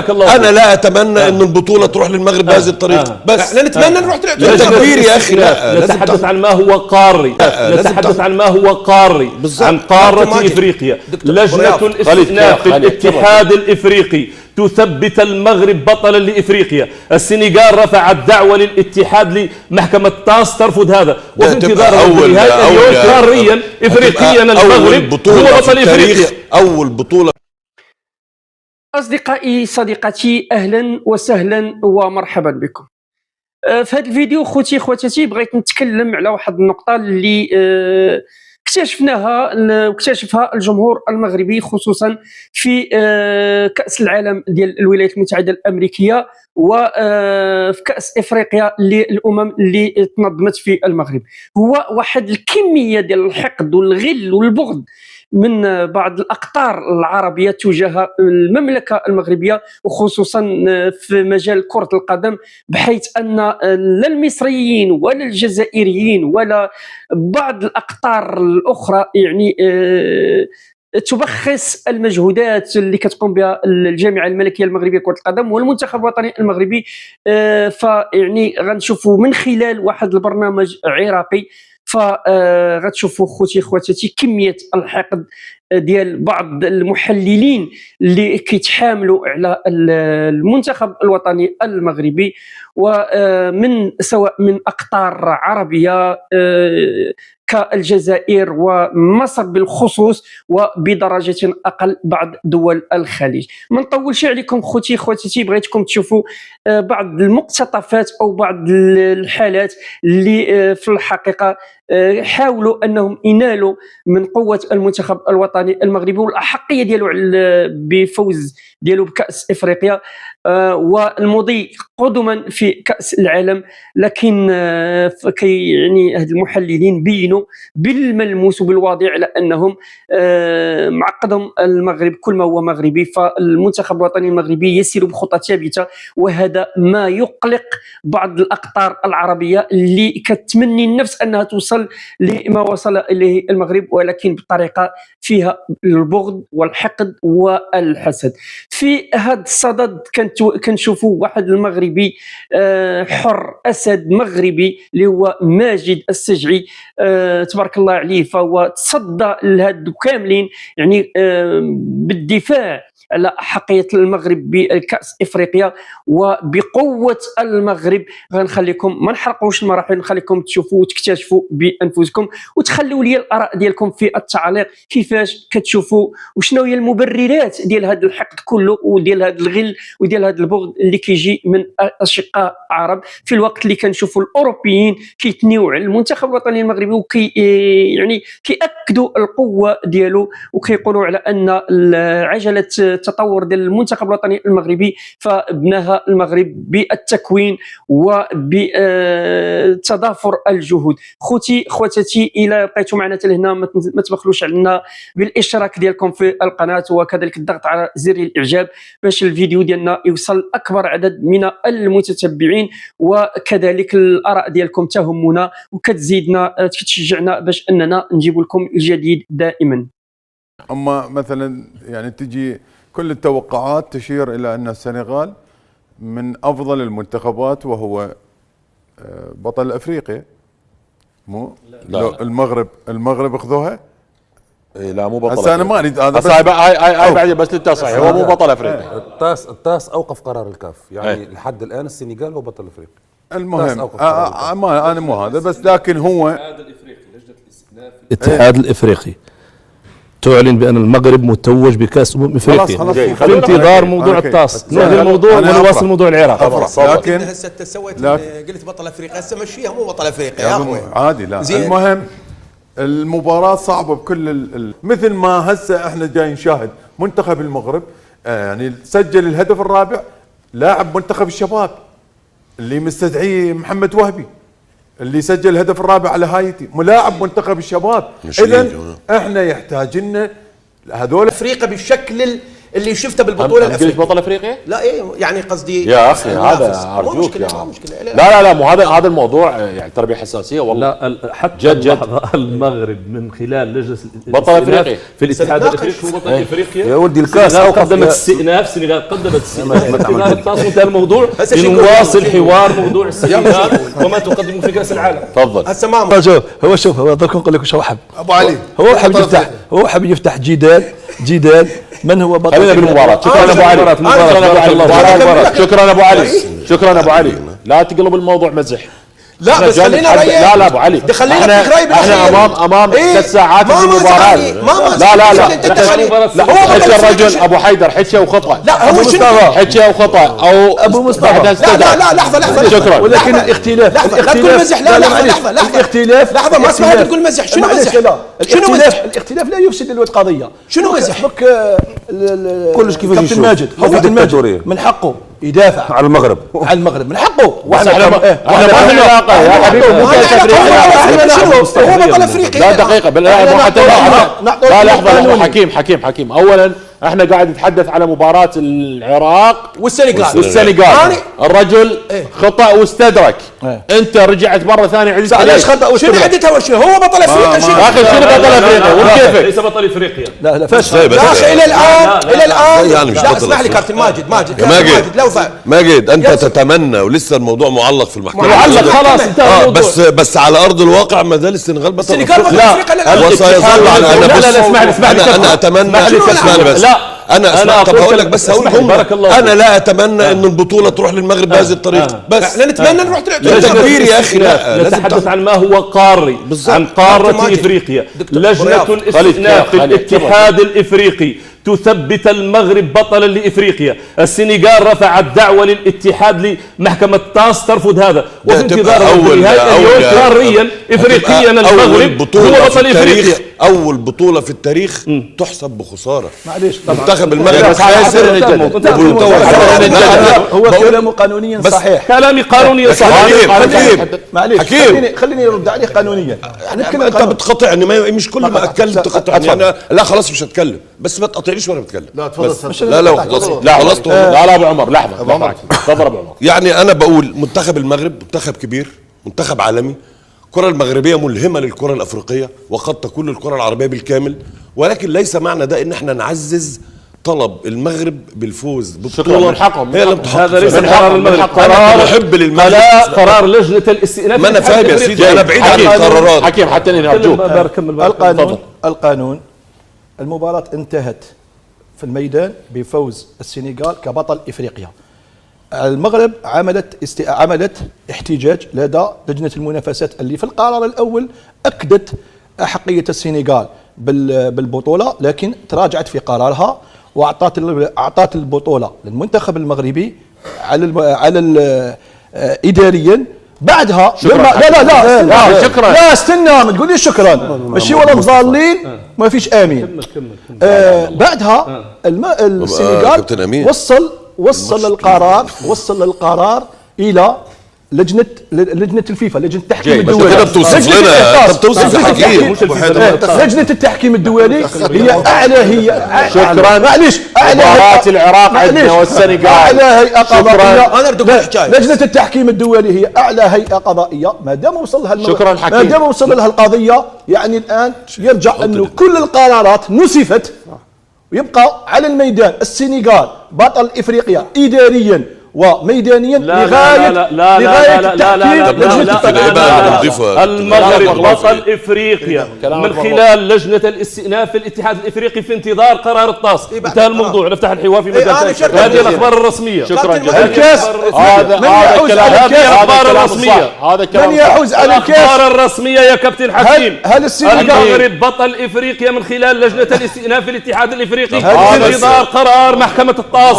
جزاك الله انا لا اتمنى ان البطوله تروح للمغرب بهذه الطريقه، بس احنا نتمنى نروح تكبير يا اخي. لا نتحدث عن ما هو قاري، نتحدث عن ما هو قاري، عن قارة افريقيا. لجنة الاستئناف في الاتحاد الافريقي تثبت المغرب بطلا لافريقيا. السنغال رفعت دعوة للاتحاد لمحكمة تاس ترفض هذا، وفي انتظار النهائي اليوم قاريا افريقيا المغرب هو بطل افريقيا. اول بطولة. أصدقائي صديقاتي، أهلا وسهلا ومرحبا بكم. في هذا الفيديو خوتي خواتاتي بغيت نتكلم على واحد النقطة اللي اكتشفها الجمهور المغربي، خصوصا في كأس العالم ديال الولايات المتحدة الأمريكية وفي كأس إفريقيا للأمم اللي تنظمت في المغرب. هو واحد الكمية ديال الحقد والغل والبغض من بعض الأقطار العربية تجاه المملكة المغربية، وخصوصا في مجال كرة القدم، بحيث أن لا المصريين ولا الجزائريين ولا بعض الأقطار الأخرى يعني تبخس المجهودات اللي كتقوم بها الجامعة الملكية المغربية لكرة القدم والمنتخب الوطني المغربي. فيعني غنشوفوا من خلال واحد البرنامج عراقي، فغتشوفوا خوتي خواتاتي كميه الحقد ديال بعض المحللين اللي كيتحاملوا على المنتخب الوطني المغربي، ومن سواء من اقطار عربيه كالجزائر ومصر بالخصوص، وبدرجه اقل بعض دول الخليج. ما نطولش عليكم خوتي خواتاتي، بغيتكم تشوفوا بعض المقتطفات او بعض الحالات اللي في الحقيقه حاولوا انهم ينالوا من قوه المنتخب الوطني المغربي والاحقيه ديالو بفوز ديالو بكاس افريقيا والمضي قدما في كاس العالم. لكن يعني هاد المحللين بينوا بالملموس وبالواضح على انهم معقدهم المغرب كل ما هو مغربي، فالمنتخب الوطني المغربي يسير بخطى ثابته، وهذا ما يقلق بعض الاقطار العربيه اللي كتمني النفس انها توصل لما وصل اليه المغرب، ولكن بطريقه فيها البغض والحقد والحسد. في هذا الصدد كنشوفوا واحد المغربي حر اسد مغربي اللي هو ماجد السجعي، تبارك الله عليه، فهو تصدى لهاد كاملين يعني بالدفاع على أحقية المغرب بكأس إفريقيا وبقوة المغرب. غنخليكم ما نحرقوش المراحل، نخليكم تشوفوا وتكتشفوا بأنفسكم، وتخلوا لي الآراء ديالكم في التعليق كيفاش كتشوفوا وشنو هي المبررات ديال هذا الحقد كله وديال هذا الغل وديال هذا البغض اللي كيجي من أشقاء عرب، في الوقت اللي كنشوفوا الأوروبيين كيتنيوا على المنتخب الوطني المغربي وكي يعني كيأكدوا القوة ديالو وكيقولوا على أن عجلة التطور ديال المنتخب الوطني المغربي فبناها المغرب بالتكوين وبتضافر الجهود. خوتي خواتاتي، الى بقيتوا معنا حتى لهنا ما تبخلوش علينا بالاشتراك ديالكم في القناه، وكذلك الضغط على زر الاعجاب باش الفيديو ديالنا يوصل اكبر عدد من المتتبعين، وكذلك الاراء ديالكم تهمنا وكتزيدنا تشجعنا باش اننا نجيب لكم الجديد دائما. اما مثلا يعني تجي كل التوقعات تشير الى ان السنغال من افضل المنتخبات وهو بطل افريقيا. مو لا. المغرب اخذوها. لا مو بطل. هسه انا ما اريد هذا، بس هاي بعد بس للتصحيح هو مو بطل افريقيا. التاس اوقف قرار الكاف، يعني لحد الان السنغال هو بطل افريقيا. المهم ما انا مو هذا بس، لكن هو الاتحاد الافريقي تعلن بأن المغرب متوج بكأس افريقيا في انتظار موضوع الطاس. ننهي الموضوع ونواصل موضوع العراق. لكن هسه انت سويت قلت بطل افريقيا، هسه مشيها مو بطل افريقيا يا اخوي عادي. لا المهم المباراة صعبة بكل مثل ما هسه احنا جاي نشاهد منتخب المغرب يعني سجل الهدف الرابع لاعب منتخب الشباب اللي مستدعيه محمد وهبي، اللي سجل الهدف الرابع على هايتي ملاعب منتخب الشباب. اذا احنا يحتاج لنا هذول افريقيا بالشكل اللي شفته بالبطوله قلت الافريقيه. بطل افريقيا؟ لا ايه يعني قصدي يا اخي هذا منافس. مو ارجوك مشكله يا مو عم. مشكله لا مو هذا الموضوع يعني ترى حساسيه والله. لا حتى جد. اللحظة المغرب من خلال لجنة بطل أفريقي. في الاتحاد الافريقي هو بطل افريقيا يا ولدي الكاس السنغال أوقف قدمت يا- استئناف، السنغال قدمت استئناف انتظار الطاس وانتهى الموضوع. هسه شو نواصل يقول؟ حوار موضوع السنغال وما تقدمه في كاس العالم. تفضل. هسه ما شوف هو ضرك نقول لك وش هو حب. ابو علي هو حب يفتح جدال من هو بطل خلينا بالمباراه. شكرا ابو علي. شكرا ابو علي. شكرا ابو علي. لا تقلب الموضوع مزح. لا بس خلينا رايك. لا ابو علي خلينا في راي احنا امام 3 ساعات من المباراه. لا حكى الرجل ابو حيدر حكى وخطا. لا هو شنو حكى وخطا او ابو مصطفى. لا لحظه شكرا. ولكن الاختلاف لا تقول مزح. لا لحظه الاختلاف لحظه ما اسمها تقول مزح. شنو مزح؟ شنو مزح؟ الاختلاف لا يفسد القضيه. شنو مزح؟ كلش كيف كابتن ماجد من حقه يدافع على المغرب من حقه. احنا ما لنا علاقه يا حبيبي. هو بطل افريقيا. لا دقيقه لا لحظه حكيم اولا احنا قاعد نتحدث على مباراه العراق والسنغال. الرجل خطا واستدرك. انت رجعت مره ثانيه عدت ليش خطا شنو عدتها وش هو بطل افريقيا؟ شنو يا اخي شنو بطل افريقيا وكيفك؟ ليس بطل افريقيا. لا فاش يا اخي الى الان يعني مش لا بطل اسمح لي كابتن ماجد لو فعل ماجد انت تتمنى ولسه الموضوع معلق في المحكمه. معلق خلاص انتهى الموضوع. بس على ارض الواقع ما زال السنغال بطل السنغال بطل افريقيا. افريقيا. وسيظل انا اسمعني انا اتمنى اسمعني بس انا طب هقول لك بس هقول جمله. انا لا اتمنى ان البطوله تروح للمغرب بهذه الطريقه بس احنا نتمنى نروح تكبير يا اخي. لا نتحدث عن ما هو قاري، عن قارة افريقيا. لجنة الاستئناف في الاتحاد الافريقي تثبت المغرب بطلا لافريقيا. السنغال رفعت دعوة للاتحاد لمحكمة طاس ترفض هذا، وفي انتظار قاريا افريقيا المغرب هو بطل افريقيا. اول بطولة في التاريخ تحسب بخسارة. معليش منتخب المغرب خاسر. هو كلامه قانونيا صحيح. كلامي قانونيا صحيح. معليش خليني ارد عليه قانونيا. انت بتقاطعني مش كل ما اتكلم تقاطعني. يعني لا خلاص مش هتكلم بس ما تقاطعنيش وانا بتكلم. لا تفضل. لا خلصت. لا ابو عمر لحظه تفضل ابو عمر. يعني انا بقول منتخب المغرب منتخب كبير، منتخب عالمي. الكرة المغربية ملهمة للكرة الأفريقية وقد تكون للكرة العربية بالكامل، ولكن ليس معنى ده ان احنا نعزز طلب المغرب بالفوز ببطولة هي اللي هذا ليس قرار المغرب، قرار محب للمغرب، لا قرار لجنة الاستئناف. ما انا فاهم يا سيدي، انا بعيد عن القرارات. حكيم حتى نرجوك. القانون المباراة انتهت في الميدان بفوز السنغال كبطل افريقيا. المغرب عملت احتجاج لدى لجنة المنافسات اللي في القرار الأول أكدت أحقية السنغال بالبطولة، لكن تراجعت في قرارها وأعطت البطولة للمنتخب المغربي على إداريا. بعدها لا شكرا. لا استنى ما تقول لي شكرا ماشي ولا مظالين ما فيش امين. بعدها السنغال وصل القرار الى لجنه الفيفا، لجنه التحكيم الدولي. كده بتوصف لنا، بتوصف الحكيم. لجنه التحكيم الدولي هي اعلى شكرا. معليش مباراة العراق عندنا والسنغال اعلى هيئه قضائيه. انا بدي اقول حكايه. لجنه التحكيم الدولي هي اعلى هيئه قضائيه. ما دام وصل لها شكرا حكيم. ما دام وصل لها القضيه، يعني الان يرجع انه كل القرارات نسفت ويبقى على الميدان السنغال بطل افريقيا اداريا وميدانيا لغايه التحكيم لجنه التحكيم. المغرب بطل افريقيا من خلال لجنه الاستئناف في الاتحاد الافريقي في انتظار قرار الطاس. انتهى الموضوع، نفتح الحوار في مجال ثاني. هذه الاخبار الرسميه. شكرا الكاس هذا الاخبار الرسميه. هذا كلام من يحوز على الكاس. الاخبار الرسميه يا كابتن حكيم. هل السنغال المغرب بطل افريقيا من خلال لجنه الاستئناف في الاتحاد الافريقي في انتظار قرار محكمه الطاس.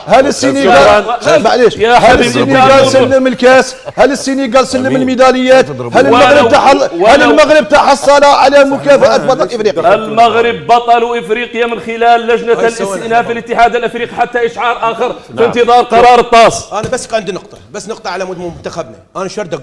هل السنغال السنغال معليش يا هل حبيبي السنغال سلم الكاس؟ هل السنغال سلم الميداليات؟ هل المغرب تحصل على مكافأة بطل افريقيا؟ المغرب بطل افريقيا من خلال لجنه الاستئناف الاتحاد الافريقي حتى اشعار اخر في انتظار قرار الطاس. انا بس عندي نقطه على منتخبنا. انا شرد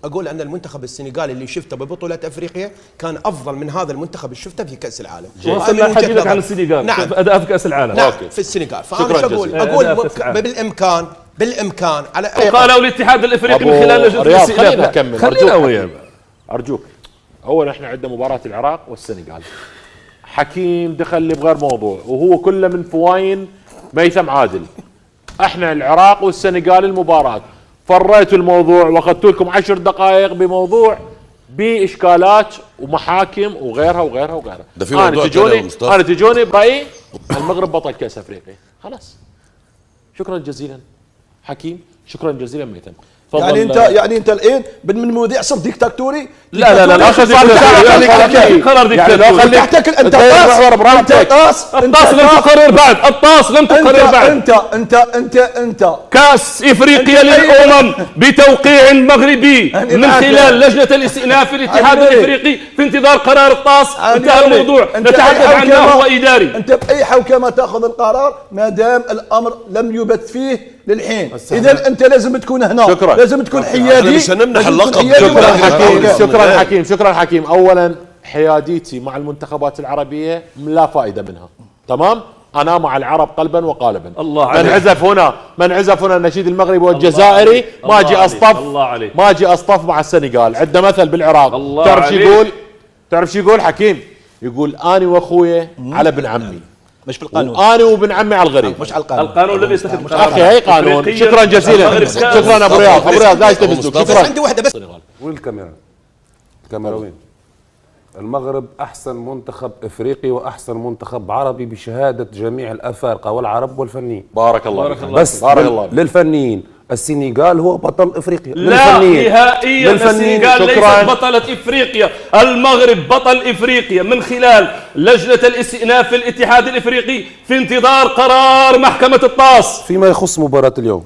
اقول ان المنتخب السنغالي اللي شفته ببطوله افريقيا كان افضل من هذا المنتخب اللي شفته في كاس العالم. وصلنا الحديث لك عن السنغال. نعم. اداء في كاس العالم. نعم في السنغال. فانا اقول بالامكان على قالوا الاتحاد الافريقي من خلال لجنه خلينا الاستئناف. نكمل. ارجوك اول احنا عندنا مباراه العراق والسنغال، حكيم دخل بغير موضوع وهو كله من فواين ميثم عادل. احنا العراق والسنغال المباراه فريتوا الموضوع واخذت لكم 10 دقائق بموضوع باشكالات ومحاكم وغيرها. ده في موضوع انا تجوني برايي المغرب بطل كاس افريقيا خلاص. شكرا جزيلا حكيم، شكرا جزيلا ميثم. يعني انت الان من مذيع صرت ديكتاتوري. لا قرار ديكتاتوري. تحتكل انت الطاس لم تقرر بعد. الطاس لم تقرر بعد. انت كاس افريقيا للامم بتوقيع مغربي من خلال لجنه الاستئناف في الاتحاد الافريقي في انتظار قرار الطاس. انتهى الموضوع. نتحدث عن ما هو اداري. انت باي حوكمه تاخذ القرار ما دام الامر لم يبت فيه للحين. اذا انت لازم تكون هنا. شكرا. لازم تكون حيادي. مش هنمنح اللقب. شكرا حكيم. اولا حياديتي مع المنتخبات العربيه لا فائده منها. تمام. انا مع العرب قلبا وقالبا. الله من عزف هنا النشيد المغربي والجزائري ما اجي اصطف مع السنغال. عندنا مثل بالعراق تعرف شو يقول حكيم؟ يقول اني واخويا على ابن عمي، مش بالقانون. انا وابن عمي على الغريب. مش على القانون. القانون لم يتخذ اخي هي قانون. شكرا جزيلا. شكرا ابو رياض لا يستفزوك. بس عندي واحده بس. وين الكاميرا وين؟ المغرب احسن منتخب افريقي واحسن منتخب عربي بشهاده جميع الافارقه والعرب والفنيين. بارك الله. بس للفنيين السنغال هو بطل افريقيا. لا نهائيا السنغال ليست بطلة افريقيا. المغرب بطل افريقيا من خلال لجنة الاستئناف في الاتحاد الافريقي في انتظار قرار محكمة الطاس. فيما يخص مباراة اليوم